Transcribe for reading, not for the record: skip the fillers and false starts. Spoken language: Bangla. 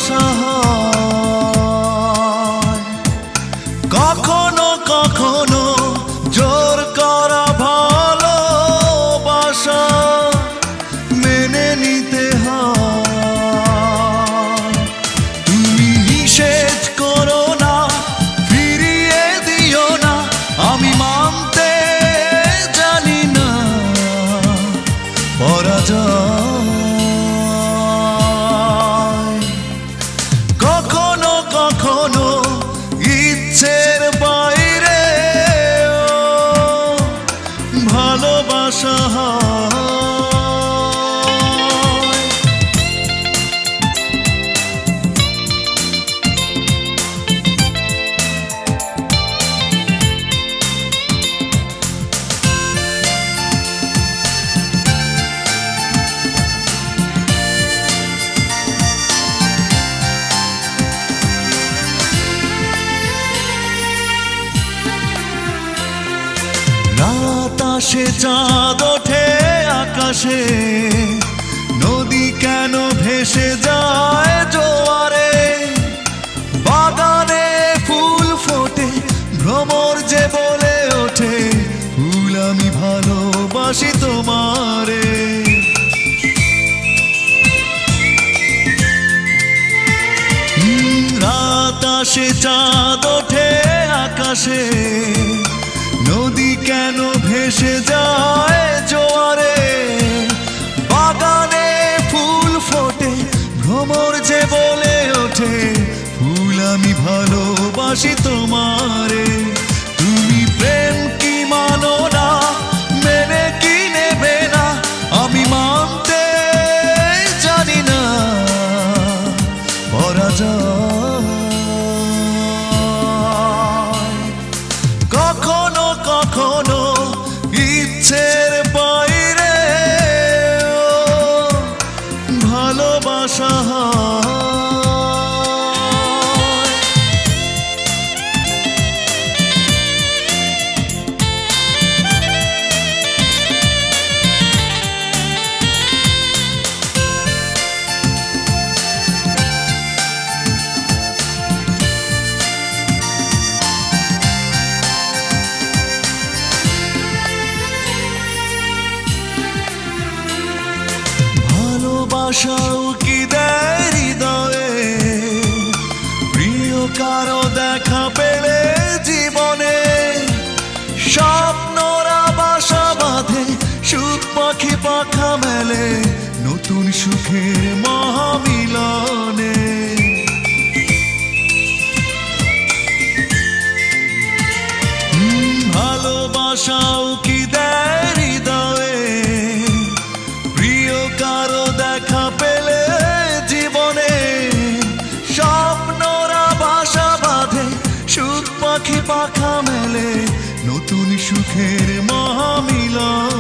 বাসা হয়। কখনো কখনো জোর করা ভালোবাসা মেনে নিতে হয়। তুমি নিষেধ করো না, ফিরিয়ে দিও না, আমি মানতে জানি না পরাজয়। কখনো কখনো ইচ্ছের বাইরে ভালোবাসা হয়। রাত আসে, চাঁদ ওঠে আকাশে, নদী কেন ভেসে যায় জোয়ারে। বাগানে ফুল ফোটে, ভ্রমর যে বলে ওঠে, ফুল আমি ভালোবাসি তোমারে। রাত আসে, চাঁদ ওঠে আকাশে, নদী কেন ভেসে যায় জোয়ারে। বাগানে ফুল ফোটে, ভ্রমর যে বলে ওঠে, ফুল আমি ভালোবাসি তোমারে। তুমি প্রেম কি মানো না, মেনে কি নেবে না, আমি মানতে জানি না পরাজয়। কখনো কখনো ইচ্ছের বাইরে ভালোবাসা হয়। ভালোবাসাও কি দেয় হৃদয়ে, প্রিয় কারো দেখা পেলে জীবনে। স্বপ্নরা বাসা বাঁধে, সুখ পাখি পাখা মেলে, নতুন সুখের মহামিলনে। ভালোবাসাও কি দেয় হৃদয়ে, প্রিয় কারো দেখা পেলে জীবনে। স্বপ্নরা বাসা বাঁধে, সুখ পাখি পাখা মেলে, নতুন সুখের মহামিলন।